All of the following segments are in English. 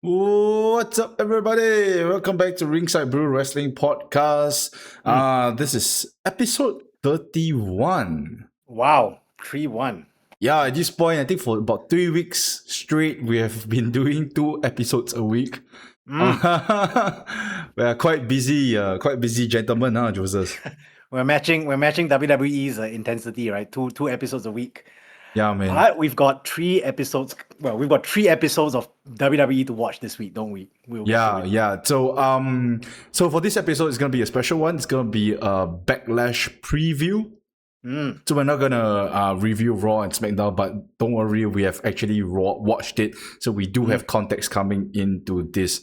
What's up, everybody? Welcome back to Ringside Brew Wrestling Podcast. This is episode 31. Wow, 3-1. Yeah, at this point, I think for about 3 weeks straight, we have been doing 2 episodes a week. We are quite busy gentlemen, huh, Joseph? We're matching WWE's intensity, right? Two episodes a week. Yeah, man. But we've got 3 episodes. Well, we've got 3 episodes of WWE to watch this week, don't we? We'll get to it. Yeah. So for this episode, it's gonna be a special one. It's gonna be a Backlash preview. So we're not gonna review Raw and SmackDown, but don't worry, we have actually watched it, so we do have context coming into this.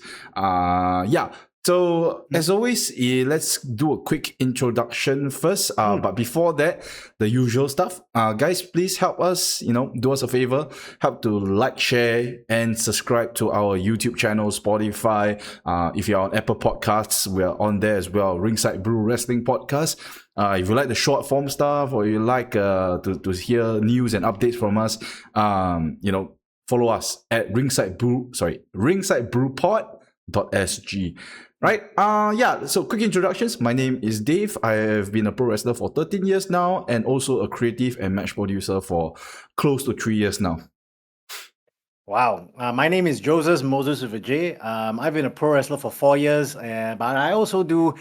So as always, let's do a quick introduction first. But before that, the usual stuff. Guys, please help us. Do us a favor. Help to like, share, and subscribe to our YouTube channel, Spotify. If you're on Apple Podcasts, we're on there as well. Ringside Brew Wrestling Podcast. If you like the short form stuff, or you like to hear news and updates from us, follow us at Ringside Brewpod.sg. Right? So quick introductions. My name is Dave. I have been a pro wrestler for 13 years now, and also a creative and match producer for close to 3 years now. Wow. My name is Joseph Moses with a J. I've been a pro wrestler for 4 years, but I also do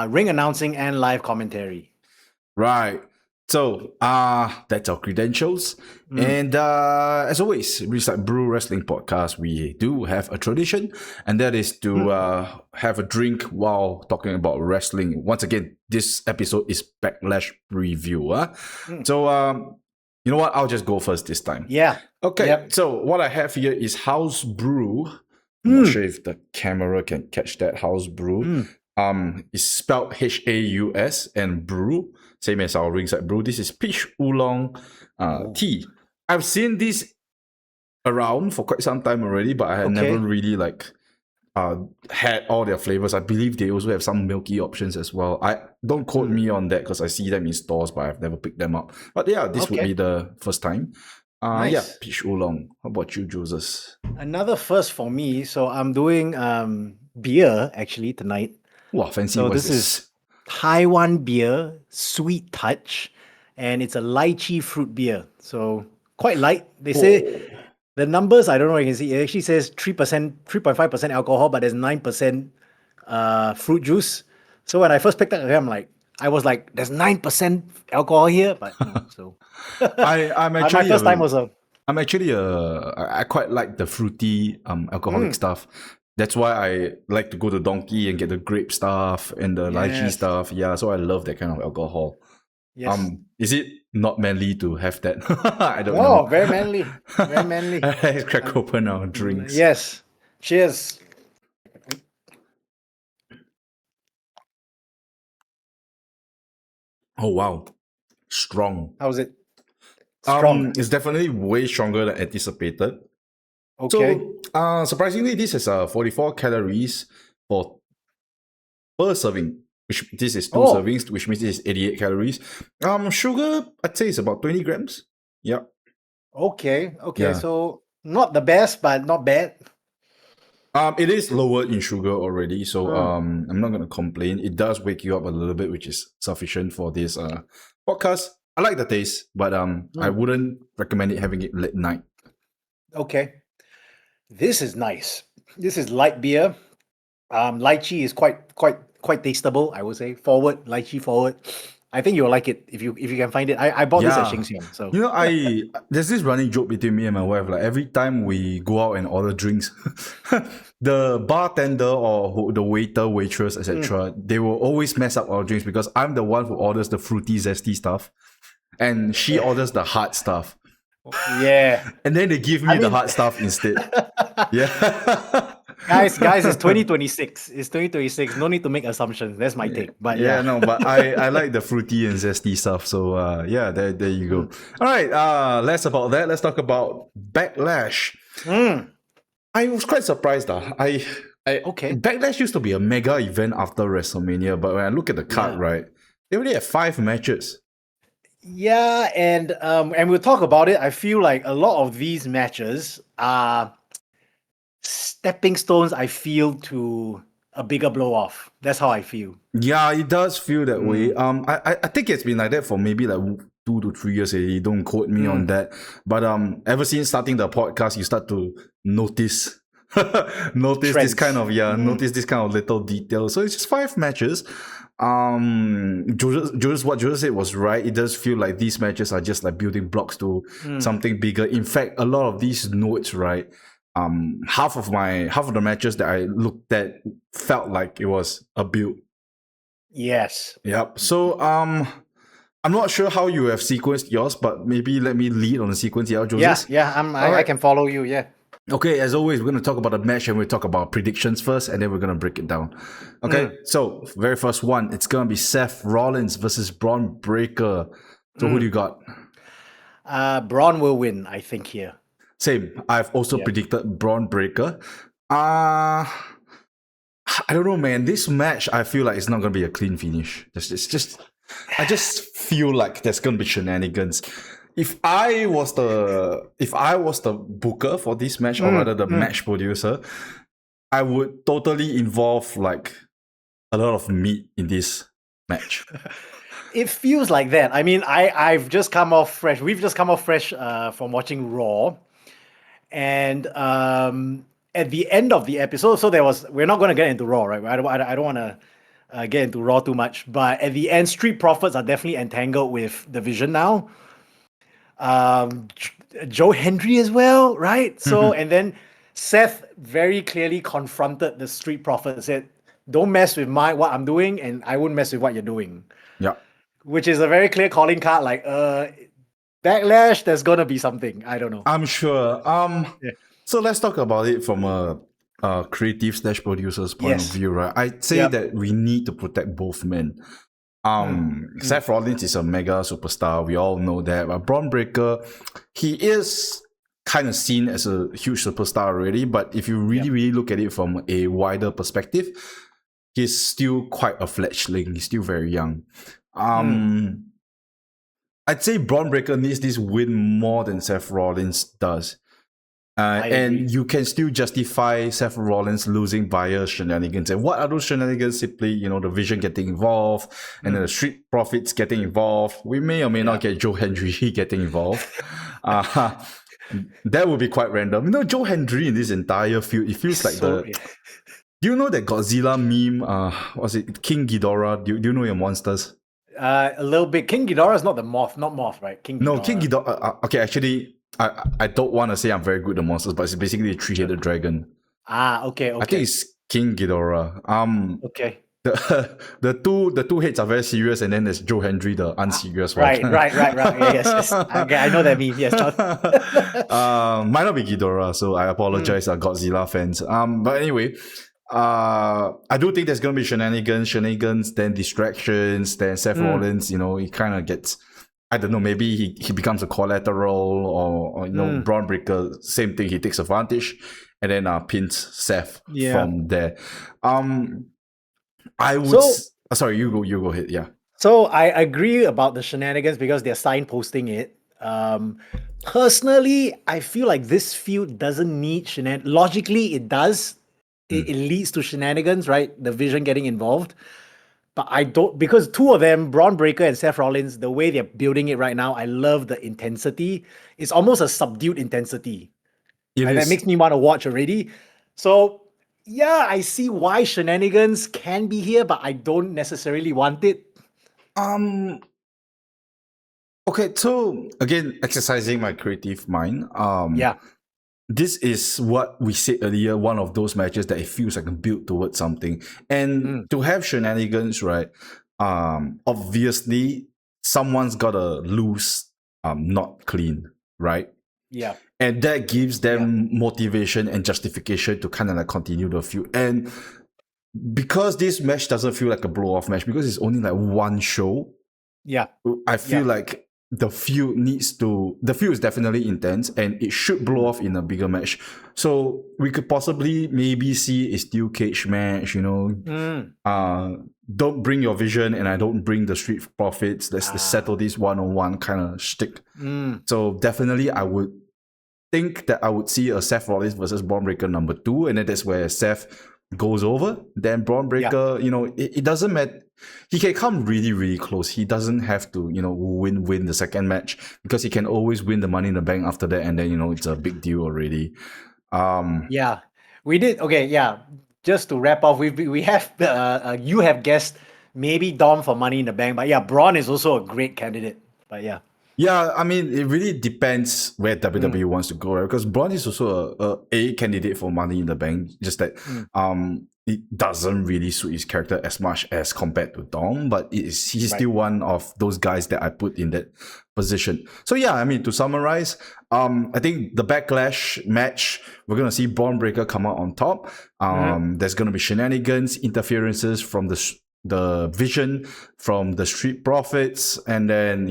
ring announcing and live commentary. Right. So, that's our credentials. And as always, Ringside Brew Wrestling Podcast, we do have a tradition, and that is to have a drink while talking about wrestling. Once again, this episode is Backlash review. So, you know what? I'll just go first this time. Yeah. Okay. Yep. So, what I have here is House Brew. I'm not sure if the camera can catch that. House Brew. It's spelled Haus and brew, same as our Ringside Brew. This is peach oolong tea. I've seen this around for quite some time already, but I had never really had all their flavors. I believe they also have some milky options as well. I don't quote me on that because I see them in stores, but I've never picked them up. But yeah, this would be the first time. Nice. Yeah, peach oolong. How about you, Joseph? Another first for me. So I'm doing beer actually tonight. Wow, fancy. So this is Taiwan beer, Sweet Touch, and it's a lychee fruit beer. So quite light. They say the numbers, I don't know if you can see, it actually says 3%, 3.5% alcohol, but there's 9% fruit juice. So when I first picked up, I was like, there's 9% alcohol here, but so I'm actually my first time was I'm actually I quite like the fruity alcoholic stuff. That's why I like to go to Donkey and get the grape stuff and the lychee stuff. Yeah, so I love that kind of alcohol. Yes. Is it not manly to have that? I don't know. Oh, very manly. Very manly. Let's crack open our drinks. Yes. Cheers. Oh wow. Strong. How's it? Strong. It's definitely way stronger than anticipated. Okay. So, surprisingly, this has 44 calories per serving. Which this is 2 servings, which means this is 88 calories. Sugar, I'd say it's about 20 grams. Yeah. Okay. Yeah. So not the best, but not bad. It is lower in sugar already, so I'm not gonna complain. It does wake you up a little bit, which is sufficient for this podcast. I like the taste, but I wouldn't recommend having it late night. Okay. This is nice. This is light beer. Lychee is quite tasteable, I would say. Lychee forward. I think you'll like it if you can find it. I bought this at Sheng Siong. So there's this running joke between me and my wife. Like every time we go out and order drinks, the bartender or the waiter, waitress, etc., they will always mess up our drinks because I'm the one who orders the fruity, zesty stuff, and she orders the hard stuff. Yeah. And then they give me the hard stuff instead. Yeah. Guys, it's 2026. It's 2026. No need to make assumptions. That's my take. But but I like the fruity and zesty stuff. So there you go. All right. Less about that. Let's talk about Backlash. I was quite surprised. Backlash used to be a mega event after WrestleMania, but when I look at the card, right, they already have 5 matches. Yeah, and we'll talk about it. I feel like a lot of these matches are stepping stones, I feel, to a bigger blow off. That's how I feel. Yeah, it does feel that way. I think it's been like that for maybe like 2 to 3 years already. Don't quote me on that. But ever since starting the podcast, you start to notice notice this Trends. kind of notice this kind of little detail. So it's just 5 matches. What Joseph said was right. It does feel like these matches are just like building blocks to something bigger. In fact, a lot of these notes, right? Half of the matches that I looked at felt like it was a build. Yes. Yep. So I'm not sure how you have sequenced yours, but maybe let me lead on the sequence here, Joseph. Yeah. I can follow you. Yeah. Okay, as always, we're going to talk about the match and we'll talk about predictions first, and then we're going to break it down. Okay, so very first one, it's going to be Seth Rollins versus Braun Breaker. So who do you got? Braun will win, I think, here. Same. I've also predicted Braun Breaker. I don't know, man. This match, I feel like it's not going to be a clean finish. I just feel like there's going to be shenanigans. If I was the booker for this match, or rather the match producer, I would totally involve like a lot of meat in this match. It feels like that. I mean, I've just come off fresh. We've just come off fresh from watching Raw, and at the end of the episode, so we're not going to get into Raw, right? I don't want to get into Raw too much, but at the end, Street Profits are definitely entangled with the Vision now. Joe Hendry as well, right? So, and then Seth very clearly confronted the Street Profits, said, "Don't mess with what I'm doing, and I won't mess with what you're doing." Yeah. Which is a very clear calling card, like, Backlash, there's gonna be something. I don't know. I'm sure. So let's talk about it from a creative / producer's point of view, right? I'd say that we need to protect both men. Seth Rollins is a mega superstar. We all know that. But Braun Breaker, he is kind of seen as a huge superstar already. But if you really look at it from a wider perspective, he's still quite a fledgling. He's still very young. I'd say Braun Breaker needs this win more than Seth Rollins does. And you can still justify Seth Rollins losing via shenanigans. And what are those shenanigans? Simply, the Vision getting involved and then the Street Profits getting involved. We may or may not get Joe Hendry getting involved. That would be quite random. Joe Hendry in this entire feud, it feels like do you know that Godzilla meme? Was it King Ghidorah? Do you know your monsters? A little bit. King Ghidorah is not the moth, not moth, right? King Ghidorah. No, King Ghidorah. Okay, actually, I don't want to say I'm very good at monsters, but it's basically a three-headed dragon. Okay. I think it's King Ghidorah. Okay. The two heads are very serious, and then there's Joe Hendry, the unserious one. Right. Yes. Okay, I know that meme. Yes. Might not be Ghidorah, so I apologize, Godzilla fans. But anyway, I do think there's gonna be shenanigans, then distractions, then Seth Rollins, he kind of gets, I don't know, maybe he becomes a collateral, or Braun Breaker, same thing, he takes advantage and then pins Seth from there. I would sorry, you go ahead. Yeah. So I agree about the shenanigans because they're signposting it. Personally, I feel like this feud doesn't need shenanigans. Logically, it does. It leads to shenanigans, right? The Vision getting involved. But I don't, because two of them, Braun Breaker and Seth Rollins, the way they're building it right now, I love the intensity. It's almost a subdued intensity. And that makes me want to watch already. So, yeah, I see why shenanigans can be here, but I don't necessarily want it. Okay, so again, exercising my creative mind. This is what we said earlier, one of those matches that it feels like a build towards something. And to have shenanigans, right? Obviously, someone's gotta lose not clean, right? Yeah. And that gives them motivation and justification to kind of like continue the feud. And because this match doesn't feel like a blow-off match, because it's only like one show, I feel like the feud is definitely intense and it should blow off in a bigger match. So we could possibly maybe see a steel cage match, don't bring your Vision and I don't bring the Street Profits. Let's settle this one-on-one kind of shtick. So definitely I would think that I would see a Seth Rollins versus Braun Breaker number 2, and then that's where Seth goes over. Then Braun Breaker, it doesn't matter. He can come really, really close. He doesn't have to, win the second match, because he can always win the Money in the Bank after that, and then, it's a big deal already. Yeah, we did. Okay, yeah. Just to wrap off, we have you have guessed maybe Dom for Money in the Bank, but yeah, Braun is also a great candidate. But yeah. Yeah, I mean, it really depends where WWE wants to go, right? Because Braun is also a candidate for Money in the Bank, just that it doesn't really suit his character as much as compared to Dom, but he's still one of those guys that I put in that position. So yeah, I mean, to summarize, I think the Backlash match, we're going to see Braun Breaker come out on top. There's going to be shenanigans, interferences from the Vision, from the Street Profits, and then,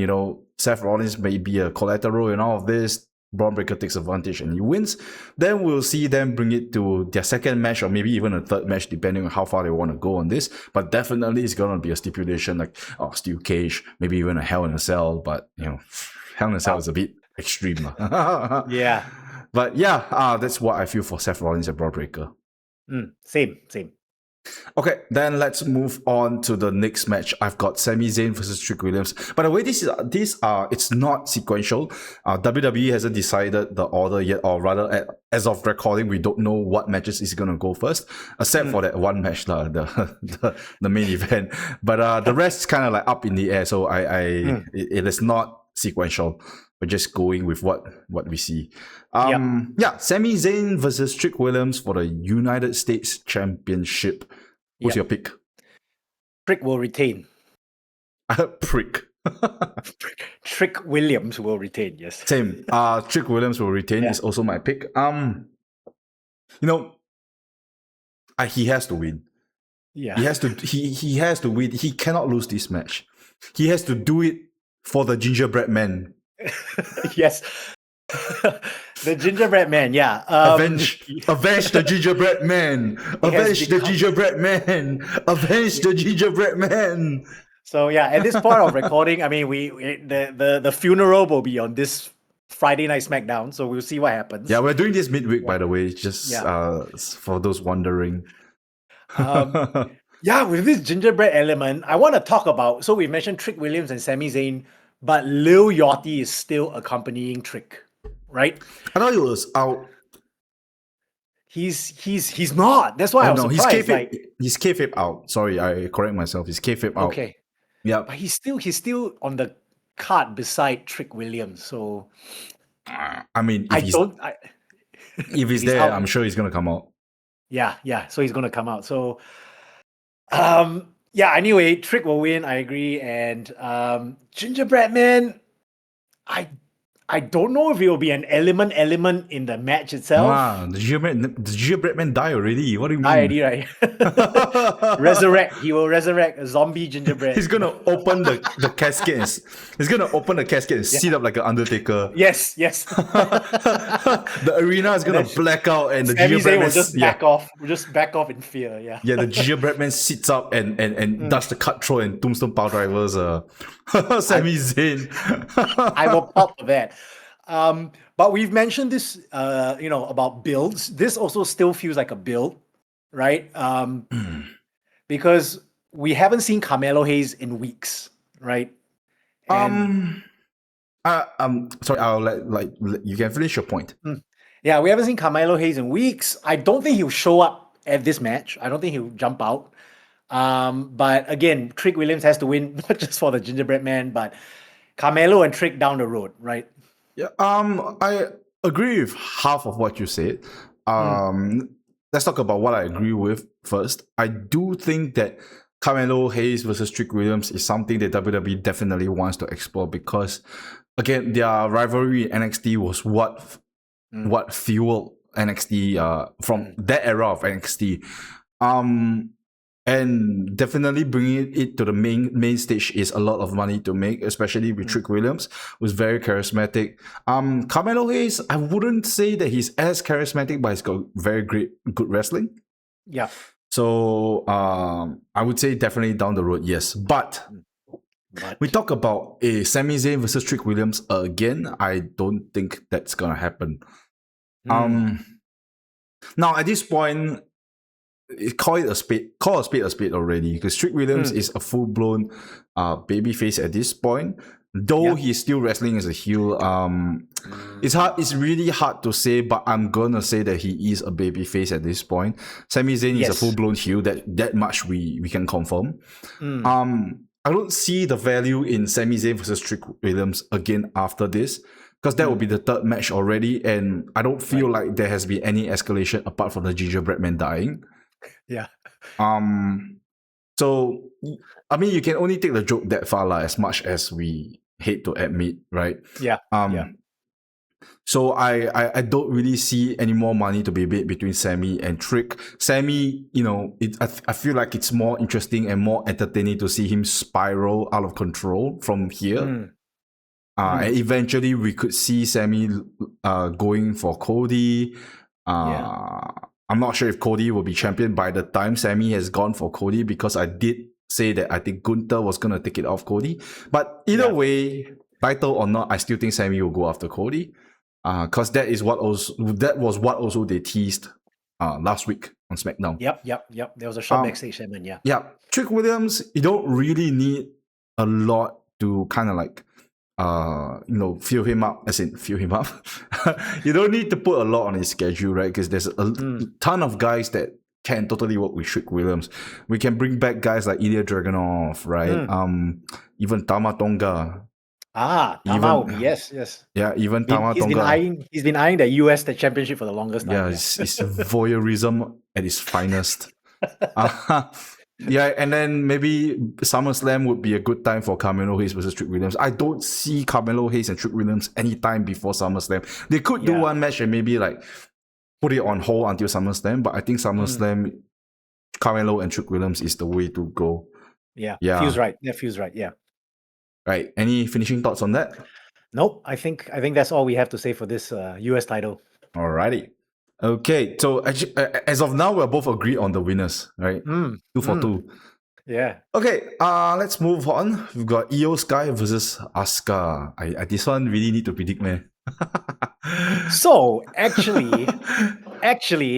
Seth Rollins may be a collateral in all of this. Braun Breaker takes advantage and he wins. Then we'll see them bring it to their second match, or maybe even a third match, depending on how far they want to go on this. But definitely it's going to be a stipulation like steel cage, maybe even a Hell in a Cell. But, Hell in a Cell is a bit extreme. Yeah. But yeah, that's what I feel for Seth Rollins and Braun Breaker. Same. Okay, then let's move on to the next match. I've got Sami Zayn versus Trick Williams. By the way, it's not sequential. WWE hasn't decided the order yet, or rather, as of recording, we don't know what matches is gonna go first, except for that one match, the main event. But the rest is kind of like up in the air. So it is not sequential. We're just going with what we see. Sami Zayn versus Trick Williams for the United States Championship. Who's your pick? Trick will retain. Prick. Trick Williams will retain, yes. Same. Trick Williams will retain is also my pick. He has to win. Yeah. He has to he has to win. He cannot lose this match. He has to do it for the gingerbread man. Yes. The gingerbread man, yeah. Avenge the gingerbread man. Avenge the gingerbread man. Avenge the gingerbread man. So yeah, at this point of recording, I mean, the funeral will be on this Friday Night SmackDown, so we'll see what happens. Yeah, we're doing this midweek, by the way, just for those wondering. With this gingerbread element, I want to talk about. So we mentioned Trick Williams and Sami Zayn, but Lil Yachty is still accompanying Trick, right? I thought he was out. He's not. That's why I was surprised. He's kayfabe out. Sorry, I correct myself. He's kayfabe out. Okay. Yeah. But he's still on the card beside Trick Williams. So I mean, if he's there, I'm sure he's gonna come out. Yeah. So he's gonna come out. So anyway, Trick will win, I agree. And Gingerbread Man, I don't know if it will be an element in the match itself. Wow, the gingerbread man died already. What do you mean? Died already, right? Resurrect. He will resurrect a zombie gingerbread. He's gonna open the casket. He's gonna open the casket and sit up like an Undertaker. Yes. The arena is gonna black out, and the gingerbread man will just back off. Will just back off in fear. Yeah. Yeah, the gingerbread man sits up and does the cutthroat and tombstone power drivers. Sami Zayn. I will pop for that. But we've mentioned this, about builds. This also still feels like a build, right? Because we haven't seen Carmelo Hayes in weeks, right? Sorry, I'll let you can finish your point. Yeah, we haven't seen Carmelo Hayes in weeks. I don't think he'll show up at this match. I don't think he'll jump out. But again, Trick Williams has to win, not just for the gingerbread man, but Carmelo and Trick down the road, right? Yeah, I agree with half of what you said. Let's talk about what I agree with first. I do think that Carmelo Hayes versus Trick Williams is something that WWE definitely wants to explore, because, again, their rivalry in NXT was what fueled NXT from that era of NXT. And definitely bringing it to the main stage is a lot of money to make, especially with Trick Williams, who's very charismatic. Carmelo Hayes, I wouldn't say that he's as charismatic, but he's got very good wrestling. Yeah. So I would say definitely down the road, yes. But we talk about a Sami Zayn versus Trick Williams again. I don't think that's gonna happen. Now at this point, call a spade a spade already, because Trick Williams is a full-blown babyface at this point. Though he's still wrestling as a heel, it's really hard to say, but I'm gonna say that he is a babyface at this point. Sami Zayn is a full-blown heel, that much we can confirm. I don't see the value in Sami Zayn versus Trick Williams again after this, because that will be the third match already, and I don't feel like there has been any escalation apart from the gingerbread man dying. Yeah. So I mean, you can only take the joke that far, as much as we hate to admit, right? Yeah. So I don't really see any more money to be made between Sammy and Trick. Sammy, I feel like it's more interesting and more entertaining to see him spiral out of control from here. And eventually we could see Sammy going for Cody. I'm not sure if Cody will be champion by the time Sammy has gone for Cody, because I did say that I think Gunther was going to take it off Cody. But either way, title or not, I still think Sammy will go after Cody. Because that was what also they teased last week on SmackDown. Yep. There was a short backstage segment, Yeah. Trick Williams, you don't really need a lot to kind of fill him up. You don't need to put a lot on his schedule, right? Because there's a ton of guys that can totally work with Trick Williams. We can bring back guys like Ilya Dragunov, right? Even Tama Tonga. Tama, yes. Yeah, even Tama Tonga. He's been eyeing the US championship for the longest time. Yeah, it's voyeurism at its finest. Yeah, and then maybe SummerSlam would be a good time for Carmelo Hayes versus Trick Williams. I don't see Carmelo Hayes and Trick Williams anytime before SummerSlam. They could do one match and maybe put it on hold until SummerSlam, but I think SummerSlam, Carmelo and Trick Williams is the way to go. Yeah. Feels right. Yeah, feels right. Yeah. Right. Any finishing thoughts on that? Nope. I think that's all we have to say for this US title. Alrighty. Okay, so actually, as of now, we're both agreed on the winners, right? 2 for 2. Yeah. Okay, let's move on. We've got Io Sky versus Asuka. This one really need to predict, man. So actually,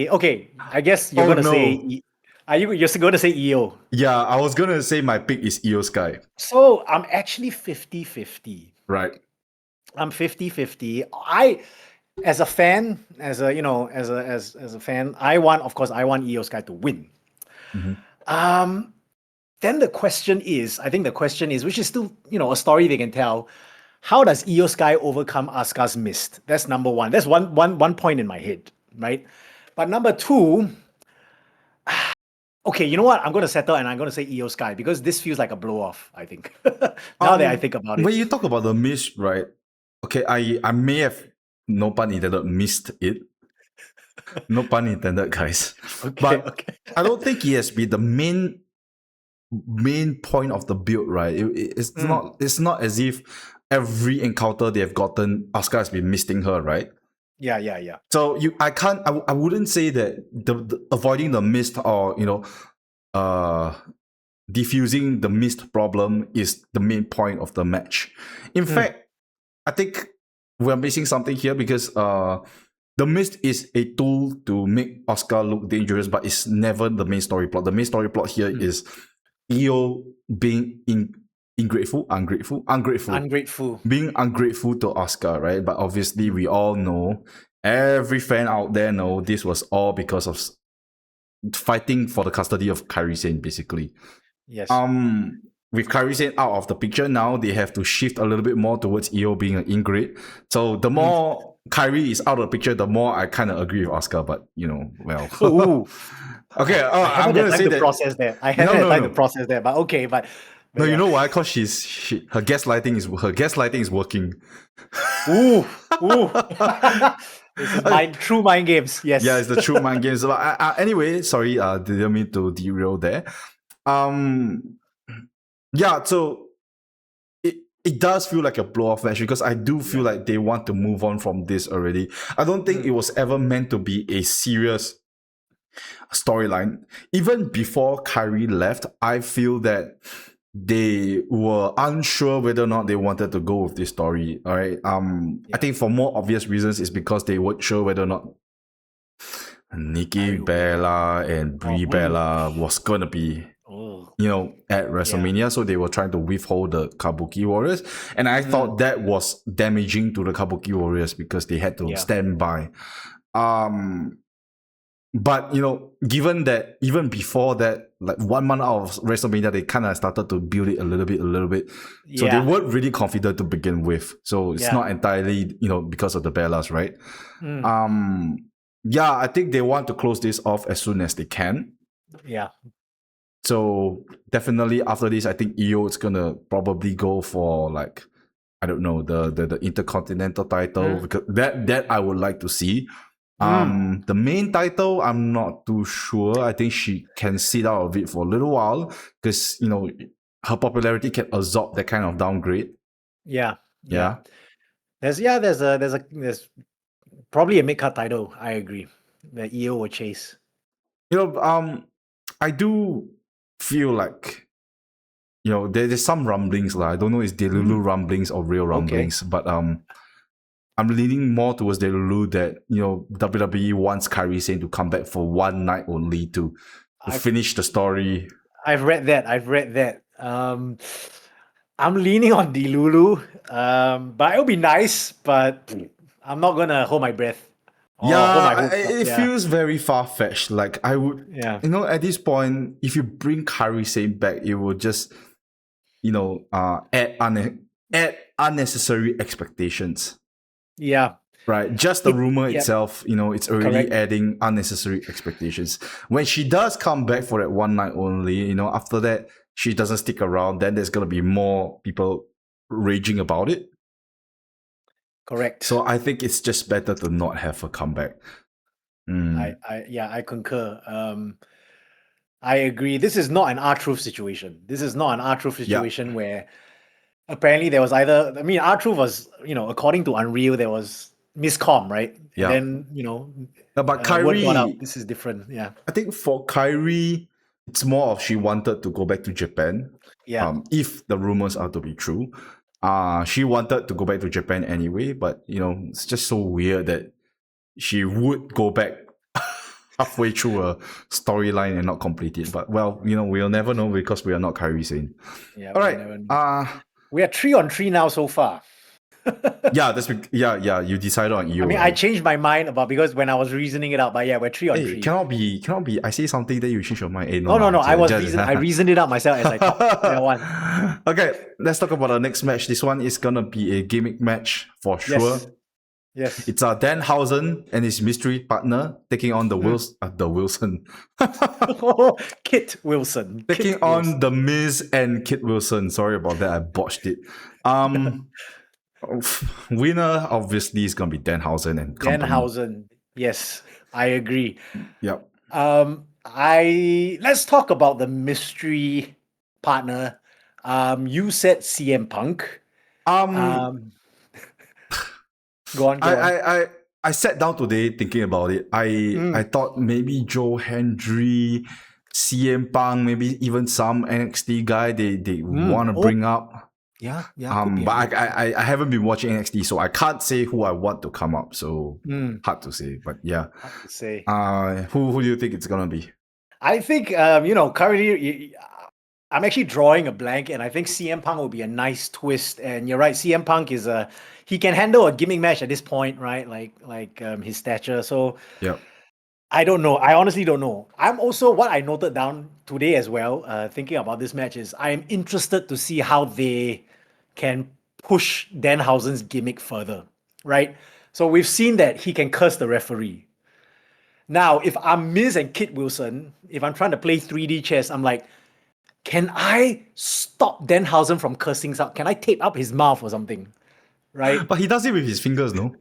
okay. I guess you're gonna say. You're going to say Io? Yeah, I was gonna say my pick is Io Sky. So I'm actually 50-50. Right. I'm 50-50. As a fan, as a fan, I want Io Sky to win. Then the question is, which is still, a story they can tell. How does Io Sky overcome Asuka's mist? That's number one. That's one point in my head, right? But number two, okay, you know what? I'm going to settle and I'm going to say Io Sky, because this feels like a blow off, I think. Now that I think about it. When you talk about the mist, right? Okay, I may have, no pun intended, missed it. No pun intended, guys. But I don't think he has been the main point of the build, right? It's not as if every encounter they have gotten, Asuka has been misting her, right? Yeah. So I wouldn't say that the avoiding the mist or diffusing the mist problem is the main point of the match. In fact, I think we're missing something here, because the mist is a tool to make Asuka look dangerous, but it's never the main story plot. The main story plot here is Io being ungrateful, being ungrateful to Asuka, right? But obviously we all know, every fan out there know, this was all because of fighting for the custody of Kairi Sane, basically. Yes. With Kairi Sane out of the picture now, they have to shift a little bit more towards Io being an ingrate. So the more Kairi is out of the picture, the more I kind of agree with Asuka, but well. Okay, I'm going to say that. Process that. I haven't had time to process that, but okay, but no, you know why? Because her gaslighting is working. Ooh. This is true mind games. Yes. Yeah, it's the true mind games. But anyway, sorry, didn't mean to derail there. Yeah, so it does feel like a blow-off match, because I do feel like they want to move on from this already. I don't think it was ever meant to be a serious storyline. Even before Kairi left, I feel that they were unsure whether or not they wanted to go with this story. All right. I think for more obvious reasons is because they weren't sure whether or not Nikki Bella and Brie Bella was gonna be, at WrestleMania. So they were trying to withhold the Kabuki Warriors, and I thought that was damaging to the Kabuki Warriors because they had to stand by. But given that even before that, like 1 month out of WrestleMania, they kind of started to build it a little bit. So they weren't really confident to begin with. So it's not entirely, because of the Bellas, right? I think they want to close this off as soon as they can. Yeah. So definitely after this, I think EO is gonna probably go for like, I don't know, the Intercontinental title, because that I would like to see. The main title, I'm not too sure. I think she can sit out of it for a little while because her popularity can absorb that kind of downgrade. Yeah. There's probably a mid-card title. I agree. The EO will chase. I do feel like there's some rumblings lah. I don't know if it's Delulu rumblings or real rumblings, but I'm leaning more towards Delulu that WWE wants Kairi Sane to come back for one night only to finish the story. I've read that. I'm leaning on Delulu, but it'll be nice. But I'm not gonna hold my breath. It feels very far-fetched. Like I would, at this point, if you bring Kairi Sane back, it will just, add unnecessary expectations. Yeah. Right. Just the rumor itself, it's already adding unnecessary expectations. When she does come back for that one night only, after that, she doesn't stick around, then there's going to be more people raging about it. Correct. So I think it's just better to not have her come back. I concur. I agree. This is not an R-Truth situation. Where apparently there was R-Truth was, according to Unreal, there was miscomm, right? And then, but Kairi, this is different. Yeah. I think for Kairi, it's more of she wanted to go back to Japan. Yeah. If the rumors are to be true. She wanted to go back to Japan anyway, but it's just so weird that she would go back halfway through a storyline and not complete it. But well, we'll never know because we are not Kairi Sane. Yeah. All right. We are 3-on-3 now so far. You decided on EO. I changed my mind because when I was reasoning it out, but we're 3-on-3. Cannot be. I say something that you change your mind. No. I reasoned it out myself as I thought. Okay, let's talk about the next match. This one is gonna be a gimmick match for sure. Yes. It's Danhausen and his mystery partner taking on the Wilson. Kit Wilson. Taking on the Miz and Kit Wilson. Sorry about that. I botched it. Winner obviously is gonna be Danhausen and company. Danhausen. Yes, I agree. Yep. Let's talk about the mystery partner. You said CM Punk. Go on. I sat down today thinking about it. I thought maybe Joe Hendry, CM Punk, maybe even some NXT guy they want to bring up. Yeah. But I haven't been watching NXT, so I can't say who I want to come up. So hard to say. But yeah. Hard to say. Who do you think it's gonna be? I think currently I'm actually drawing a blank, and I think CM Punk will be a nice twist. And you're right, CM Punk is he can handle a gimmick match at this point, right? Like his stature. So yeah. I don't know. I honestly don't know. I'm also, what I noted down today as well, thinking about this match, is I'm interested to see how they can push Danhausen's gimmick further, right? So we've seen that he can curse the referee. Now, if I'm Miz and Kit Wilson, if I'm trying to play 3D chess, I'm like, can I stop Danhausen from cursing out? Can I tape up his mouth or something? Right? But he does it with his fingers, no?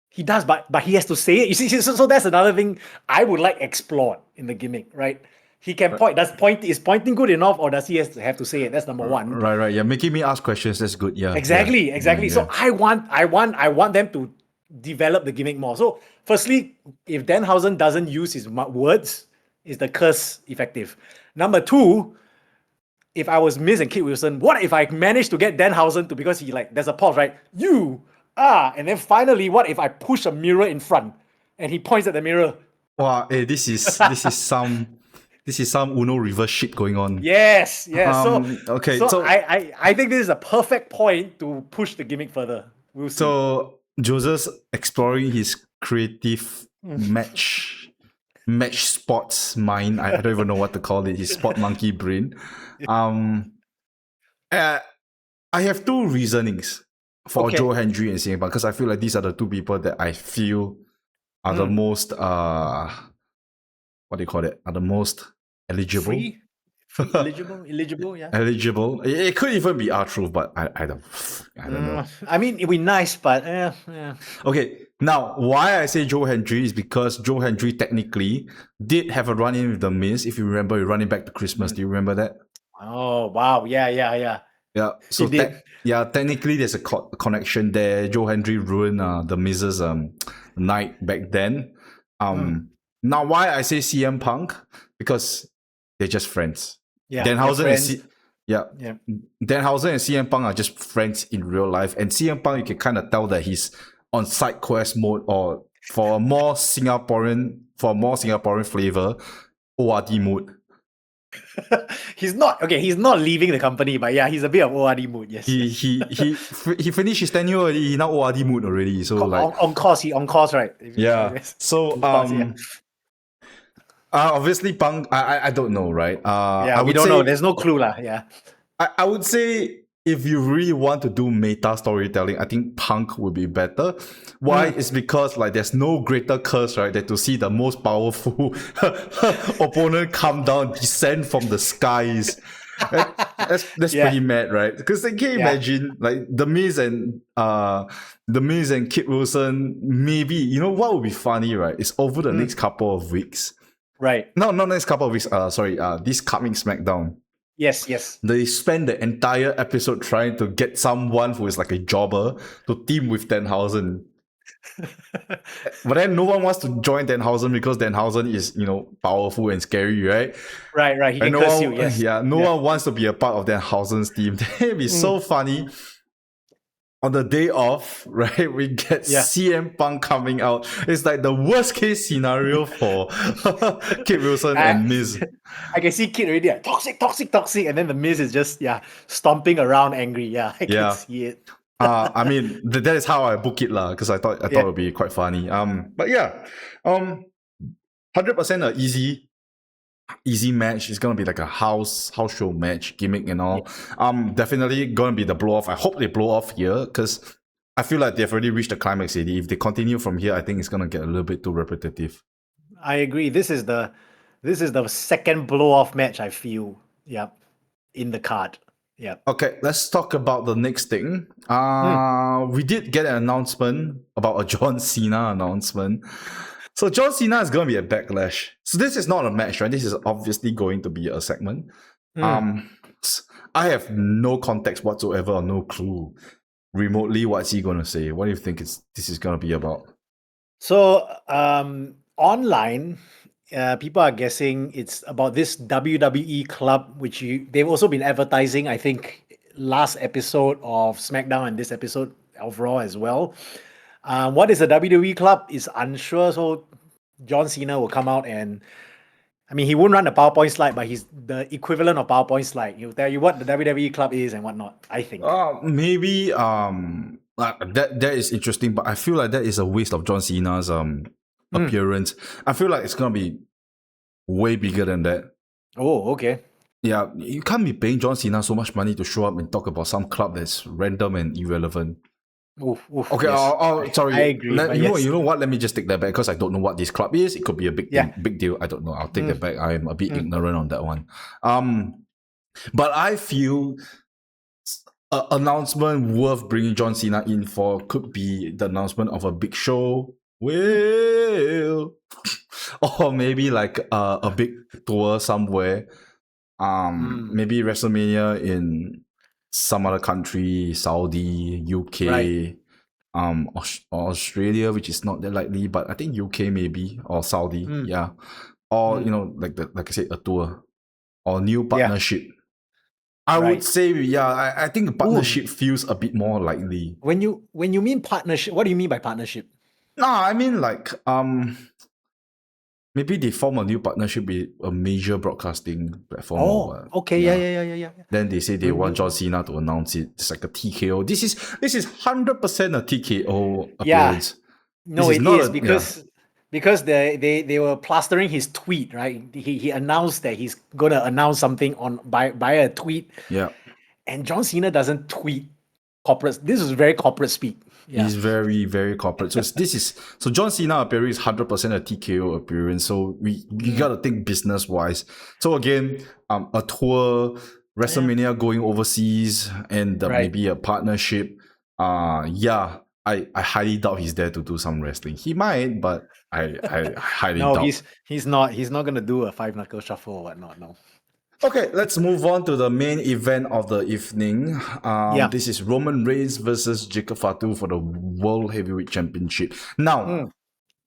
He does, but he has to say it. You see, so that's another thing I would like explored in the gimmick, right? He can point. Is pointing good enough, or does he have to say it? That's number one. Right. Yeah, making me ask questions. That's good. Yeah. Exactly. Yeah. So I want them to develop the gimmick more. So firstly, if Danhausen doesn't use his words, is the curse effective? Number two, if I was Miz and Kit Wilson, what if I managed to get Danhausen to, because he like, there's a pause, right? And then finally, what if I push a mirror in front and he points at the mirror? Wow, this is some Uno reverse shit going on. Yes. Okay, So I think this is a perfect point to push the gimmick further. We'll see. So Joseph's exploring his creative match sports mind. I don't even know what to call it. His sport monkey brain. I have two reasonings for Joe Hendry and CM Punk, because I feel like these are the two people that I feel are the most what do you call it? Are the most eligible. Free? Eligible, yeah. Eligible. It could even be R-Truth, but I don't know. I mean, it'd be nice, but yeah. Okay, now why I say Joe Hendry is because Joe Hendry technically did have a run-in with The Miz. If you remember, you're running back to Christmas. Do you remember that? Oh, wow. Yeah. Yeah, so technically there's a connection there. Joe Hendry ruined The Miz's night back then. Now why I say CM Punk? Because they're just friends. Yeah, Danhausen Danhausen and CM Punk are just friends in real life. And CM Punk, you can kind of tell that he's on side quest mode, or for a more Singaporean flavor, ORD mode. He's not leaving the company, but yeah, he's a bit of ORD mood. Yes. He finished his tenure already. He now ORD mood already. So on course, right? Yeah. So obviously Punk, I don't know, right? We don't know. There's no clue lah. Yeah. I would say if you really want to do meta storytelling, I think Punk would be better. Why? It's because like there's no greater curse, right, than to see the most powerful opponent come down, descend from the skies. That's pretty mad, right? Because they can't imagine like the Miz and Kit Wilson. Maybe, you know what would be funny, right? It's over the next couple of weeks. Right. No, not next couple of weeks. This coming SmackDown. Yes. They spend the entire episode trying to get someone who is like a jobber to team with Danhausen. But then no one wants to join Danhausen because Danhausen is, powerful and scary, right? Right. He can curse you, yes. Yeah, no one wants to be a part of Danhausen's team. It'd be so funny. On the day off, right, we get CM Punk coming out. It's like the worst case scenario for Kit Wilson and Miz. I can see Kit already like, toxic, and then the Miz is just stomping around angry. Yeah, I can see it. I mean, that is how I book it lah, because I thought it would be quite funny. But yeah, 100% a easy match. It's gonna be like a house show match, gimmick and all. Definitely gonna be the blow off. I hope they blow off here, because I feel like they've already reached the climax already. If they continue from here, I think it's gonna get a little bit too repetitive. I agree. This is the second blow off match, I feel. Yep. In the card. Yeah. Okay, let's talk about the next thing. We did get an announcement about a John Cena announcement. So John Cena is going to be a Backlash. So this is not a match, right? This is obviously going to be a segment. I have no context whatsoever, or no clue remotely what's he going to say. What do you think this is going to be about? So online, people are guessing it's about this WWE club, which they've also been advertising, I think, last episode of SmackDown and this episode of Raw as well. What is a WWE club is unsure, so John Cena will come out and, I mean, he won't run the PowerPoint slide, but he's the equivalent of PowerPoint slide. He'll tell you what the WWE club is and whatnot, I think. Maybe that is interesting, but I feel like that is a waste of John Cena's appearance. I feel like it's gonna be way bigger than that. Oh, okay. Yeah, you can't be paying John Cena so much money to show up and talk about some club that's random and irrelevant. Okay, yes. Sorry. I agree. You know what? Let me just take that back, because I don't know what this club is. It could be a big deal. I don't know. I'll take that back. I'm a bit ignorant on that one. But I feel an announcement worth bringing John Cena in for could be the announcement of a big show. Or maybe like a big tour somewhere. Maybe WrestleMania in some other country, Saudi, UK, Australia, which is not that likely, but I think UK maybe, or Saudi, or like I said, a tour or new partnership. I would Right. say, yeah, I think a partnership feels a bit more likely. When you mean partnership, what do you mean by partnership? No, I mean like maybe they form a new partnership with a major broadcasting platform or Oh, what. okay, yeah. Then they say they want John Cena to announce it. It's like a TKO. This is 100% a TKO Yeah, appearance. no, This is it not is a yeah. because they were plastering his tweet, right? He announced that he's gonna announce something on by a tweet, Yeah. and John Cena doesn't tweet corporate. This is very corporate speak. Yeah. He's very, very corporate. So John Cena appearance is 100% a TKO appearance. So we gotta think business wise. So again, a tour, WrestleMania going overseas, and Right. maybe a partnership. Yeah, I highly doubt he's there to do some wrestling. He might, but I highly No, doubt. he's not gonna do a five knuckle shuffle or whatnot. No. Okay, let's move on to the main event of the evening. Yeah. This is Roman Reigns versus Jacob Fatu for the World Heavyweight Championship. Now,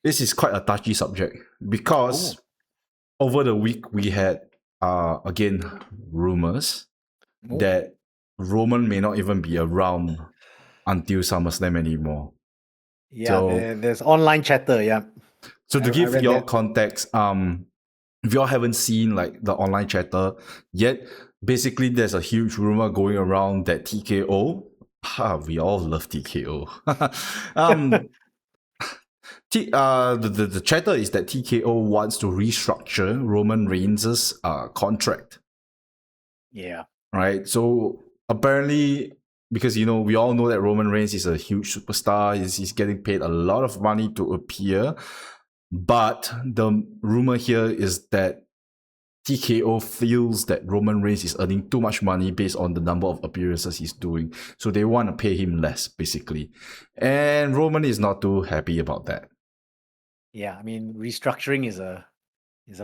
this is quite a touchy subject Oh. because over the week we had again rumors that Roman may not even be around until SummerSlam anymore. Yeah, So, there's online chatter. Yeah. so to I give read y'all that. context, if y'all haven't seen like the online chatter yet, basically there's a huge rumor going around that TKO. We all love TKO. The chatter is that TKO wants to restructure Roman Reigns' contract, Yeah. right? So apparently, because we all know that Roman Reigns is a huge superstar, he's getting paid a lot of money to appear, but the rumor here is that TKO feels that Roman Reigns is earning too much money based on the number of appearances he's doing, so they want to pay him less, basically, and Roman is not too happy about that. Yeah, I mean, restructuring is a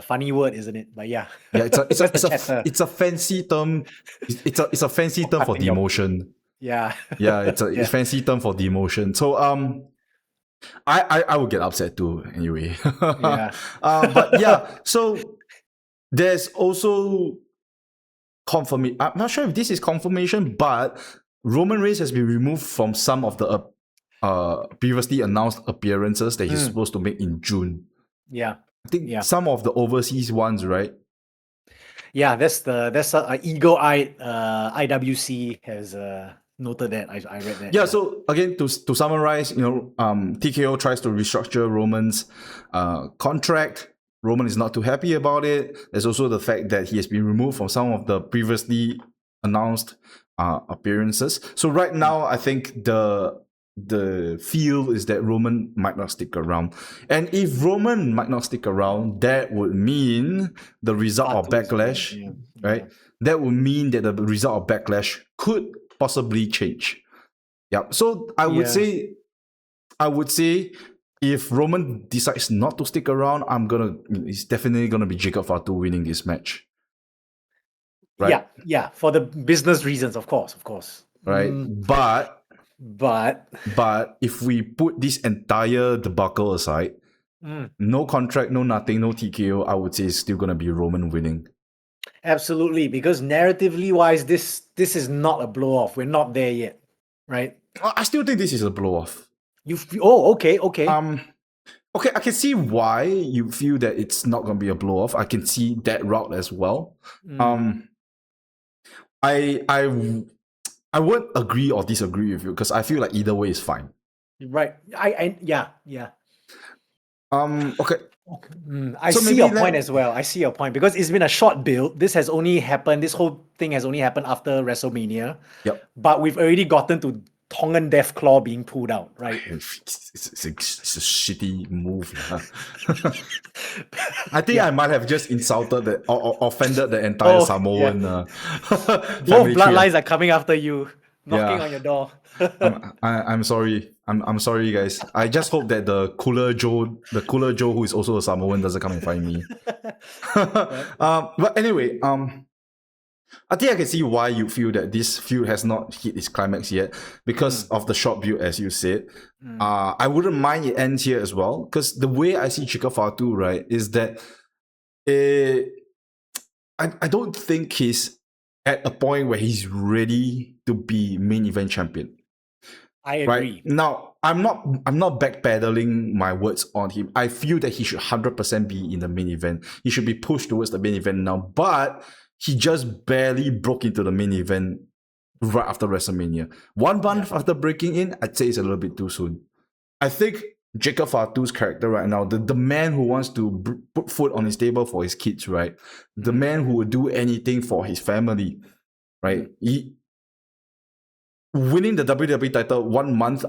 funny word, isn't it? But yeah, Yeah, it's a fancy term. It's a fancy term for cutting your demotion. yeah, Yeah, it's a yeah, fancy term for demotion. So I would get upset too anyway. yeah. But yeah, so there's also confirmation. I'm not sure if this is confirmation, but Roman Reigns has been removed from some of the previously announced appearances that he's supposed to make in June. Yeah, I think yeah, some of the overseas ones, right? yeah. That's eagle-eyed IWC has noted that. I read that. Yeah, so again, to summarize, TKO tries to restructure Roman's contract. Roman is not too happy about it. There's also the fact that he has been removed from some of the previously announced appearances. So right now, I think the feel is that Roman might not stick around. And if Roman might not stick around, that would mean the result of Backlash, Yeah, right? That would mean that the result of Backlash could possibly change. Yeah. So I would say if Roman decides not to stick around, it's definitely gonna be Jacob Fatu winning this match. Right? Yeah, yeah. For the business reasons, of course. Right. But But if we put this entire debacle aside, no contract, no nothing, no TKO, I would say it's still gonna be Roman winning. absolutely, because narratively wise, this is not a blow off. We're not there yet, right? I still think this is a blow off. Okay. Okay, I can see why you feel that it's not gonna be a blow off. I can see that route as well. I won't agree or disagree with you because I feel like either way is fine. Right. Yeah. Okay. I see your point as well. I see your point because it's been a short build. This whole thing has only happened after WrestleMania. Yep. But we've already gotten to Tongan Death Claw being pulled out, right? It's a shitty move. I think I might have just insulted or offended the entire Samoan Both bloodlines are coming after you, knocking on your door. I'm sorry. I'm sorry, guys. I just hope that the cooler Joe who is also a Samoan doesn't come and find me. But anyway, I think I can see why you feel that this feud has not hit its climax yet because of the short build, as you said. I wouldn't mind it ends here as well because the way I see Jacob Fatu, right, is that I don't think he's at a point where he's ready to be main event champion. I agree. Right now, I'm not backpedaling my words on him. I feel that he should 100% be in the main event. He should be pushed towards the main event now, but he just barely broke into the main event right after WrestleMania. 1 month after breaking in, I'd say it's a little bit too soon. I think Jacob Fatu's character right now, the man who wants to put food on his table for his kids, right? The man who would do anything for his family, right? Winning the WWE title 1 month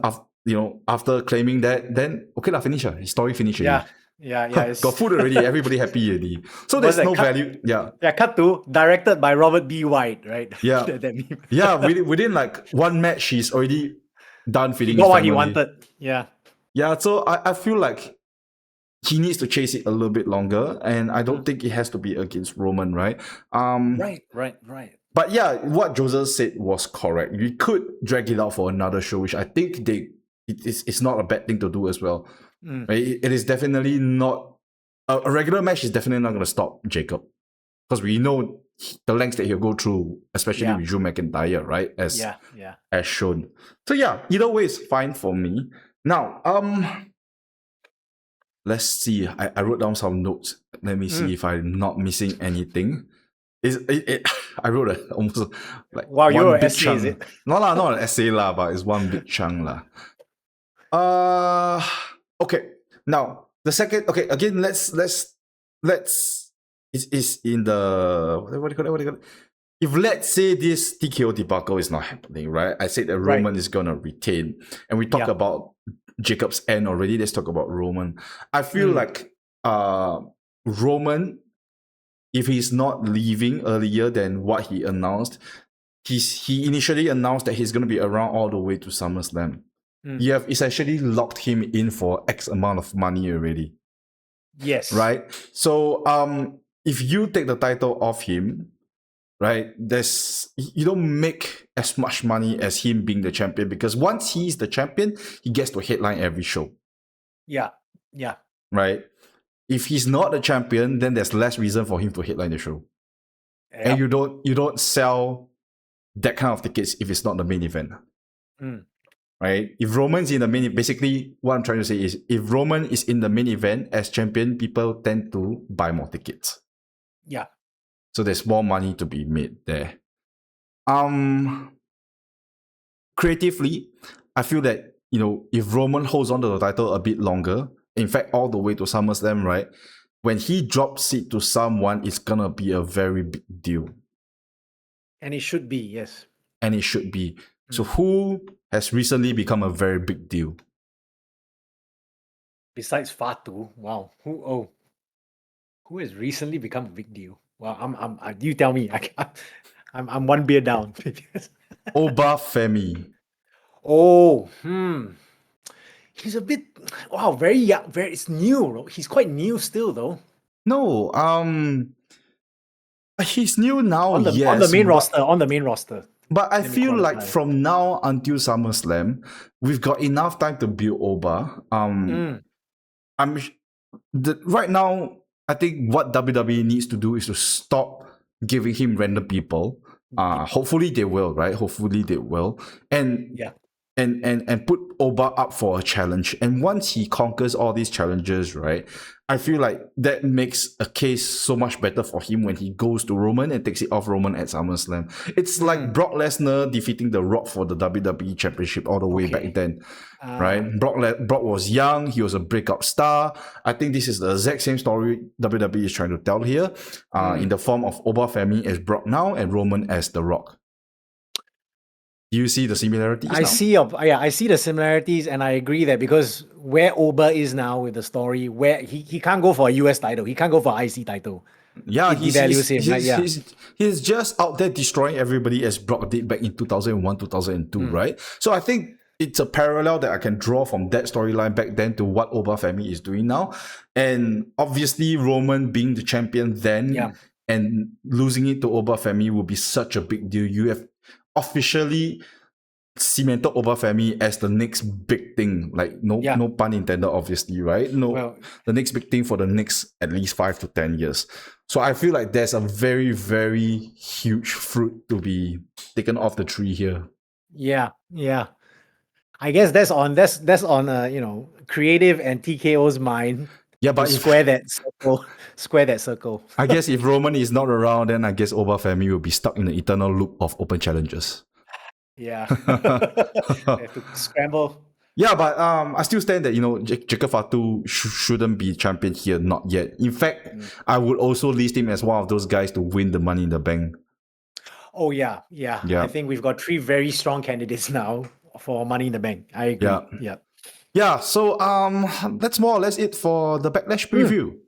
after claiming that, then okay lah, finish his story finish already. Yeah. Got food already, everybody happy already. So there's no value. Yeah, cut to directed by Robert B. White, right? Yeah. Yeah, within like one match, he's already done feeding his Got what family. he wanted. Yeah. Yeah, so I feel like he needs to chase it a little bit longer, and I don't think it has to be against Roman, right? Right. But yeah, what Joseph said was correct. We could drag it out for another show, which I think it's not a bad thing to do as well. Right? It is definitely not a regular match is definitely not going to stop Jacob, because we know the lengths that he'll go through, especially with Drew McIntyre, right? As shown. So yeah, either way is fine for me. Now, let's see. I wrote down some notes. Let me see if I'm not missing anything. I wrote almost like your big essay, chunk. is it? No lah, not an essay lah, but it's one big chunk lah. Okay. Now the second. Okay, again, let's. It's in the what do you call it? If let's say this TKO debacle is not happening, right? I said that Roman is gonna retain, and we talk about Jacob's end already. Let's talk about Roman. I feel like Roman, if he's not leaving earlier than what he announced, he initially announced that he's going to be around all the way to SummerSlam. You have essentially locked him in for X amount of money already. Yes. Right? So if you take the title off him, right, you don't make as much money as him being the champion, because once he's the champion, he gets to headline every show. Yeah. Right? If he's not the champion, then there's less reason for him to headline the show. Yep. And you don't sell that kind of tickets if it's not the main event. Right? If Roman's in the main event, basically what I'm trying to say is, if Roman is in the main event as champion, people tend to buy more tickets. Yeah. So there's more money to be made there. Creatively, I feel that, if Roman holds on to the title a bit longer, in fact, all the way to SummerSlam, right? When he drops it to someone, it's gonna be a very big deal. And it should be, yes. And it should be. So who has recently become a very big deal? Besides Fatu, wow. Who has recently become a big deal? Well, you tell me. I'm one beer down. Oba Femi. Oh, he's a bit very young. It's new. He's quite new still, though. No, he's new now. On the main roster. But I feel like from now until SummerSlam, we've got enough time to build Oba. Right now, I think what WWE needs to do is to stop giving him random people. Hopefully they will, right? Hopefully they will. And put Oba up for a challenge. And once he conquers all these challenges, right, I feel like that makes a case so much better for him when he goes to Roman and takes it off Roman at SummerSlam. It's like Brock Lesnar defeating The Rock for the WWE Championship all the way back then, right? Brock was young. He was a breakout star. I think this is the exact same story WWE is trying to tell here, in the form of Oba Femi as Brock now and Roman as The Rock. Do you see the similarities? I see the similarities, and I agree that because where Oba is now with the story, where he can't go for a US title, he can't go for IC title. Yeah, he's just out there destroying everybody as Brock did back in 2001, 2002, right? So I think it's a parallel that I can draw from that storyline back then to what Oba Femi is doing now. And obviously Roman being the champion then and losing it to Oba Femi will be such a big deal. You have officially cemented Obafemi as the next big thing. Like no pun intended, obviously, right? The next big thing for the next at least 5 to 10 years. So I feel like there's a very, very huge fruit to be taken off the tree here. Yeah. I guess that's on creative and TKO's mind. Yeah, but square that circle. I guess if Roman is not around, then I guess Obafemi will be stuck in the eternal loop of open challenges. Yeah. They have to scramble. Yeah, but I still stand that, Jacob Fatu shouldn't be champion here, not yet. In fact, I would also list him as one of those guys to win the Money in the Bank. Oh, yeah. I think we've got 3 very strong candidates now for Money in the Bank. I agree. Yeah, so that's more or less it for the Backlash preview.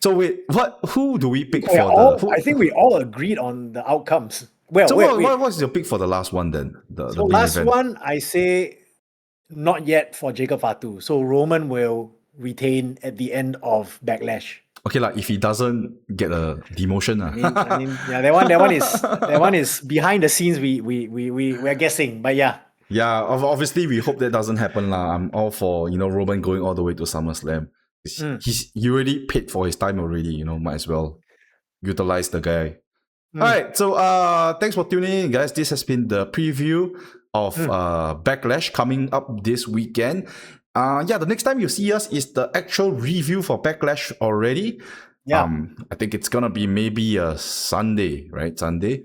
So wait, who do we pick I think we all agreed on the outcomes. Well, so what's your pick for the last one then? The last event? one, I say not yet for Jacob Fatu. So Roman will retain at the end of Backlash. Okay, like if he doesn't get a demotion. I mean, that one is behind the scenes. We're guessing, but yeah. Yeah, obviously we hope that doesn't happen lah. I'm all for Roman going all the way to SummerSlam. He already paid for his time already. Might as well utilize the guy. All right, so thanks for tuning in, guys. This has been the preview of Backlash coming up this weekend. The next time you see us is the actual review for Backlash already. Yeah. I think it's gonna be maybe a Sunday, right? Sunday.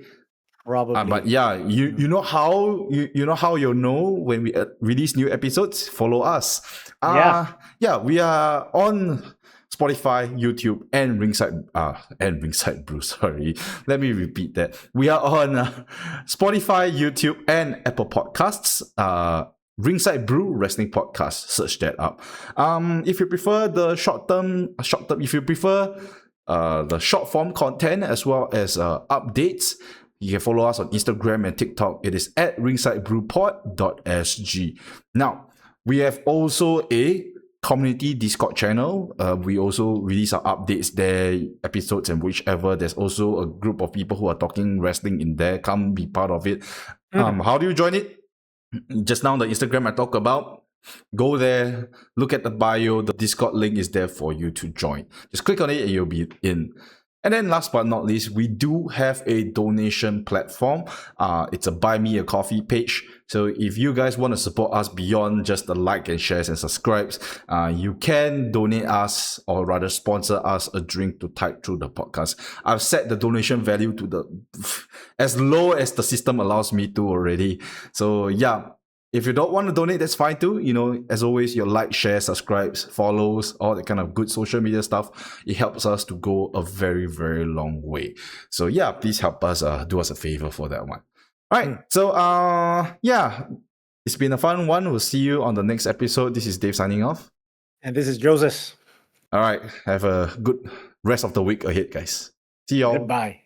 Probably. But yeah, you know how you'll know when we release new episodes. Follow us. We are on Spotify, YouTube, and Ringside Brew. Sorry, let me repeat that. We are on Spotify, YouTube, and Apple Podcasts. Ringside Brew Wrestling Podcast. Search that up. If you prefer the if you prefer the short form content as well as updates, you can follow us on Instagram and TikTok. It is at ringsidebrewpod.sg. Now, we have also a community Discord channel. We also release our updates there, episodes and whichever. There's also a group of people who are talking wrestling in there. Come be part of it. How do you join it? Just now the Instagram I talked about. Go there, look at the bio. The Discord link is there for you to join. Just click on it and you'll be in. And then last but not least, we do have a donation platform. It's a Buy Me a Coffee page. So if you guys want to support us beyond just the like and shares and subscribes, you can donate us or rather sponsor us a drink to tide through the podcast. I've set the donation value to as low as the system allows me to already. So yeah. If you don't want to donate, that's fine too. As always, your like, share, subscribes, follows, all that kind of good social media stuff. It helps us to go a very, very long way. So yeah, please help us do us a favor for that one. All right. So it's been a fun one. We'll see you on the next episode. This is Dave signing off. And this is Joseph. All right. Have a good rest of the week ahead, guys. See y'all. Goodbye.